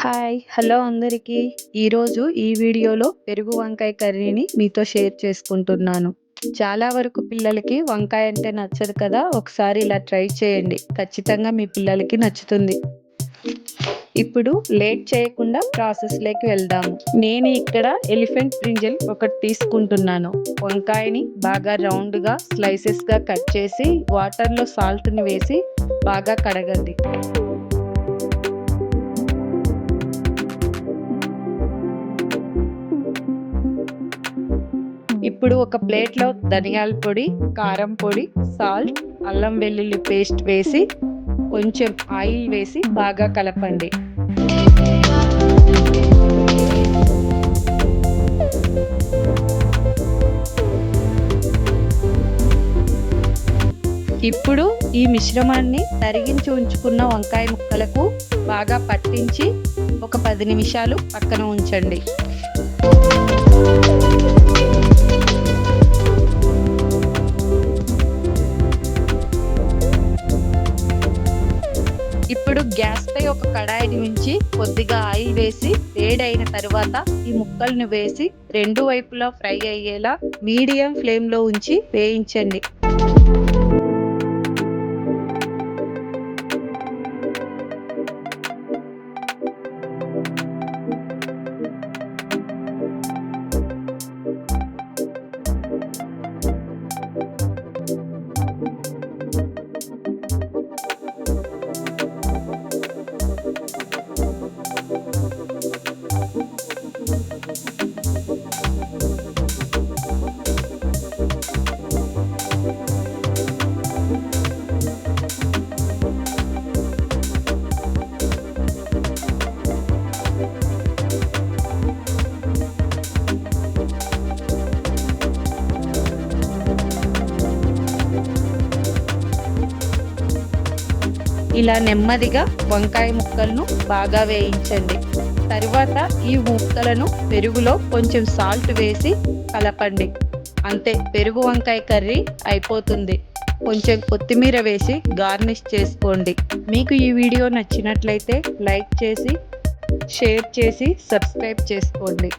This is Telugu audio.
హలో అందరికీ. ఈరోజు ఈ వీడియోలో పెరుగు వంకాయ కర్రీని మీతో షేర్ చేసుకుంటున్నాను. చాలా వరకు పిల్లలకి వంకాయ అంటే నచ్చదు కదా! ఒకసారి ఇలా ట్రై చేయండి. ఖచ్చితంగా మీ పిల్లలకి నచ్చుతుంది. ఇప్పుడు లేట్ చేయకుండా ప్రాసెస్‌లోకి వెళ్దాము. నేను ఇక్కడ ఎలిఫెంట్ బ్రింజల్ ఒకటి తీసుకుంటున్నాను. వంకాయని బాగా రౌండ్‌గా స్లైసెస్‌గా కట్ చేసి వాటర్‌లో సాల్ట్‌ని వేసి బాగా కడగండి. ఇప్పుడు ఒక ప్లేట్లో ధనియాల పొడి, కారం పొడి, సాల్ట్, అల్లం వెల్లుల్లి పేస్ట్ వేసి కొంచెం ఆయిల్ వేసి బాగా కలపండి. ఇప్పుడు ఈ మిశ్రమాన్ని తరిగించి ఉంచుకున్న వంకాయ ముక్కలకు బాగా పట్టించి ఒక 10 నిమిషాలు పక్కన ఉంచండి. ఇప్పుడు గ్యాస్ పై ఒక కడాయిని ఉంచి కొద్దిగా ఆయిల్ వేసి వేడైన తరువాత ఈ ముక్కల్ని వేసి రెండు వైపులా ఫ్రై అయ్యేలా మీడియం ఫ్లేమ్ లో ఉంచి వేయించండి. ఇలా నెమ్మదిగా వంకాయ ముక్కలను బాగా వేయించండి. తరువాత ఈ ముక్కలను పెరుగులో కొంచెం సాల్ట్ వేసి కలపండి. అంతే, పెరుగు వంకాయ కర్రీ అయిపోతుంది. కొంచెం కొత్తిమీర వేసి గార్నిష్ చేసుకోండి. మీకు ఈ వీడియో నచ్చినట్లయితే లైక్ చేసి, షేర్ చేసి, సబ్స్క్రైబ్ చేసుకోండి.